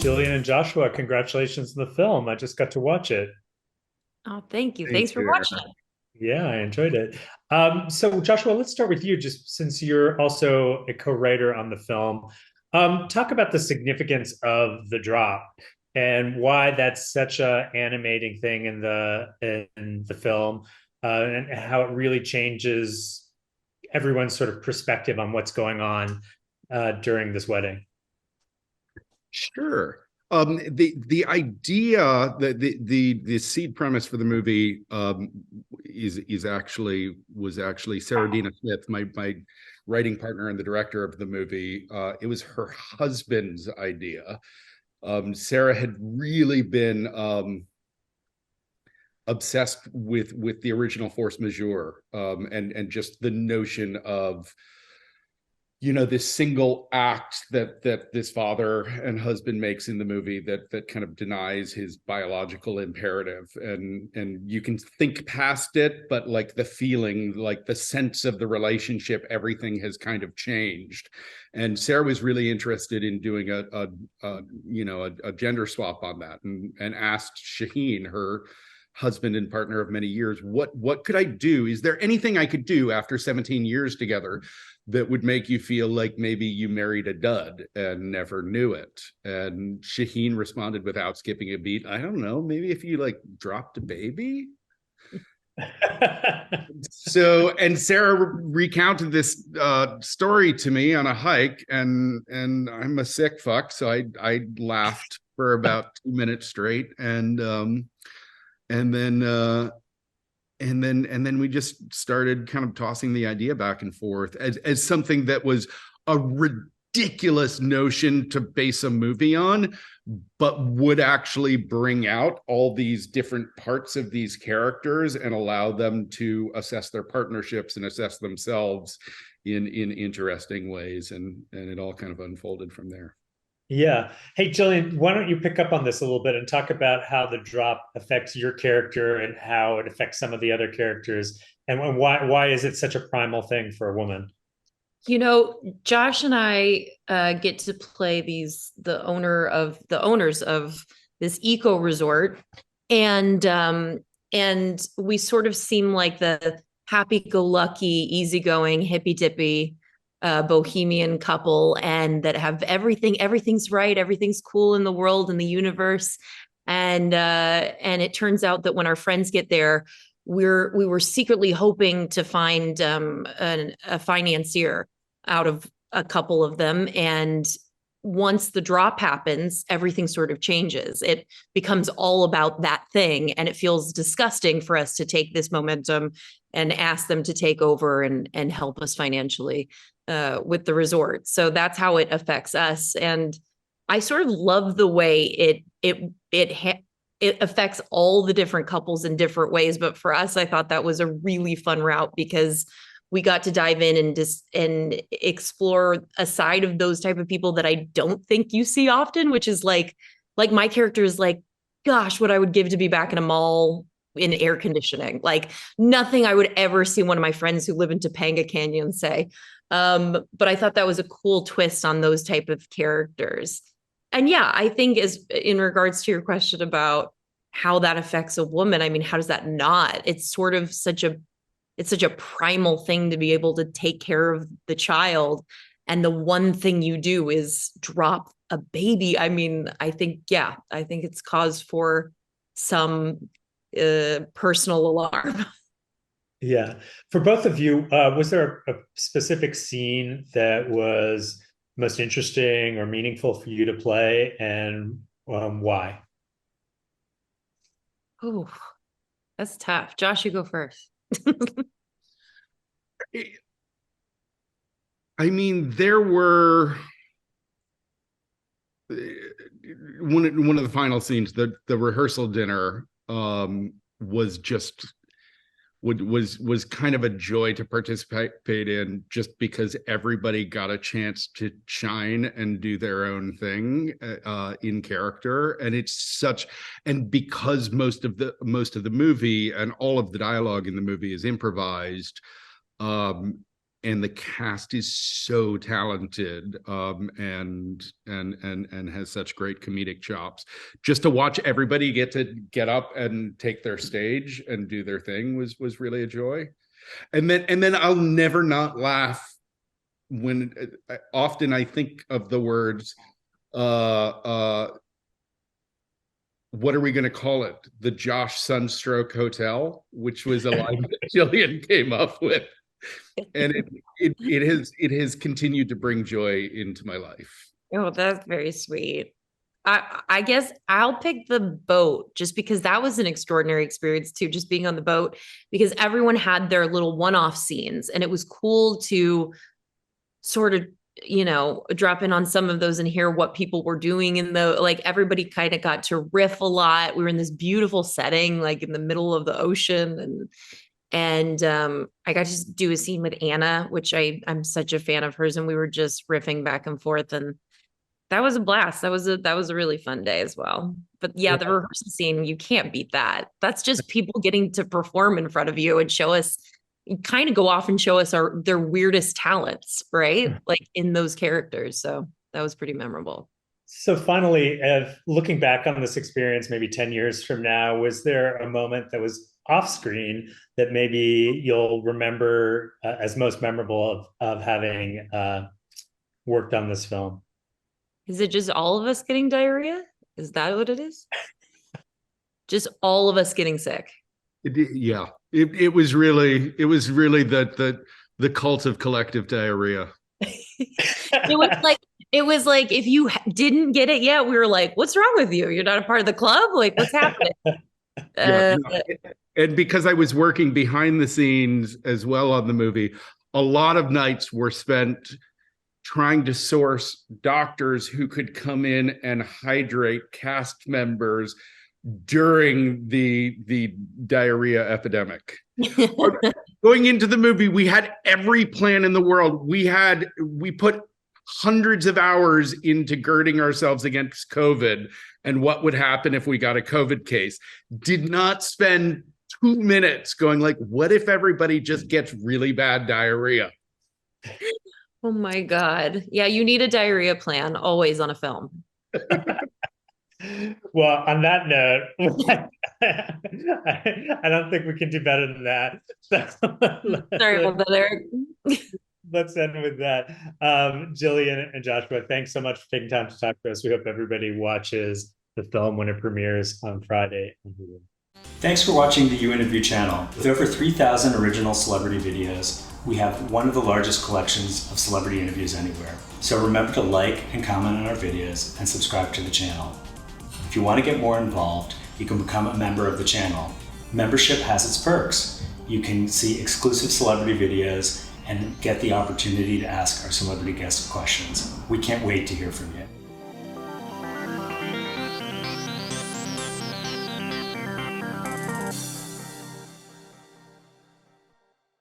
Jillian and Joshua, congratulations on the film. I just got to watch it. Oh, thank you. Thank Thanks for you. watching it. Yeah, I enjoyed it. So, Joshua, let's start with you, just since you're also a co-writer on the film. Talk about the significance of the drop and why that's such a animating thing in the film, and how it really changes everyone's sort of perspective on what's going on during this wedding. Sure. The idea that the seed premise for the movie is actually was actually Sarah Dina Smith, my writing partner and the director of the movie. It was her husband's idea. Sarah had really been obsessed with the original Force Majeure, and just the notion of this single act that this father and husband makes in the movie that kind of denies his biological imperative, and you can think past it, but like the feeling, like the sense of the relationship, everything has kind of changed. And Sarah was really interested in doing a gender swap on that, and asked Shaheen, her husband and partner of many years, what could I do? Is there anything I could do after 17 years together that would make you feel like maybe you married a dud and never knew it? And Shaheen responded without skipping a beat, I don't know, maybe if you like dropped a baby. So, and Sarah recounted this story to me on a hike, and I'm a sick fuck, so I laughed for about 2 minutes straight, and then we just started kind of tossing the idea back and forth as something that was a ridiculous notion to base a movie on, but would actually bring out all these different parts of these characters and allow them to assess their partnerships and assess themselves in interesting ways. And it all kind of unfolded from there. Yeah. Hey, Jillian, why don't you pick up on this a little bit and talk about how the drop affects your character and how it affects some of the other characters, and why is it such a primal thing for a woman? Josh and I get to play the owners of this eco resort, and we sort of seem like the happy-go-lucky, easygoing, hippy-dippy bohemian couple, and that have everything's right, everything's cool in the world and the universe. And it turns out that when our friends get there, we were secretly hoping to find a financier out of a couple of them. And once the drop happens, everything sort of changes. It becomes all about that thing. And it feels disgusting for us to take this momentum and ask them to take over and help us financially with the resort. So that's how it affects us. And I sort of love the way it affects all the different couples in different ways. But for us, I thought that was a really fun route because we got to dive in and explore a side of those type of people that I don't think you see often, which is like my character is like, gosh, what I would give to be back in a mall in air conditioning. Like nothing I would ever see one of my friends who live in Topanga Canyon say. But I thought that was a cool twist on those type of characters. And yeah, I think as in regards to your question about how that affects a woman, I mean, how does that not? It's sort of it's such a primal thing to be able to take care of the child. And the one thing you do is drop a baby. I mean, I think it's cause for some personal alarm. Yeah. For both of you, was there a specific scene that was most interesting or meaningful for you to play, and why? Oh, that's tough. Josh, you go first. I mean, there were one of the final scenes, the rehearsal dinner, was just was kind of a joy to participate in, just because everybody got a chance to shine and do their own thing in character. And and because most of the movie and all of the dialogue in the movie is improvised, and the cast is so talented, and has such great comedic chops. Just to watch everybody get up and take their stage and do their thing was really a joy. And then I'll never not laugh when often I think of the words, what are we going to call it? The Josh Sunstroke Hotel, which was a line that Jillian came up with. And it has continued to bring joy into my life. Oh, that's very sweet. I guess I'll pick the boat just because that was an extraordinary experience too, just being on the boat, because everyone had their little one-off scenes and it was cool to sort of, drop in on some of those and hear what people were doing in the, like, everybody kind of got to riff a lot. We were in this beautiful setting, like in the middle of the ocean, and I got to do a scene with Anna, which I'm such a fan of hers, and we were just riffing back and forth, and that was a blast. That was a really fun day as well. But yeah, the rehearsal scene, you can't beat that. That's just people getting to perform in front of you and show us, kind of go off and show us their weirdest talents, right? Like in those characters. So that was pretty memorable. So finally, looking back on this experience, maybe 10 years from now, was there a moment that was off screen that maybe you'll remember as most memorable of having worked on this film? Is it just all of us getting diarrhea? Is that what it is? Just all of us getting sick. Yeah, it was really the cult of collective diarrhea. It was like if you didn't get it yet, we were like, "What's wrong with you? You're not a part of the club? Like, what's happening?" And because I was working behind the scenes as well on the movie, a lot of nights were spent trying to source doctors who could come in and hydrate cast members during the diarrhea epidemic. Going into the movie, we had every plan in the world. We put hundreds of hours into girding ourselves against COVID and what would happen if we got a COVID case. Did not spend 2 minutes going like, what if everybody just gets really bad diarrhea? Oh my God. Yeah, you need a diarrhea plan always on a film. Well, on that note, I don't think we can do better than that. Sorry about that, Eric. Let's end with that. Jillian and Joshua, thanks so much for taking time to talk to us. We hope everybody watches the film when it premieres on Friday. Thanks for watching the You Interview channel. With over 3,000 original celebrity videos, we have one of the largest collections of celebrity interviews anywhere. So remember to like and comment on our videos and subscribe to the channel. If you want to get more involved, you can become a member of the channel. Membership has its perks. You can see exclusive celebrity videos and get the opportunity to ask our celebrity guests questions. We can't wait to hear from you.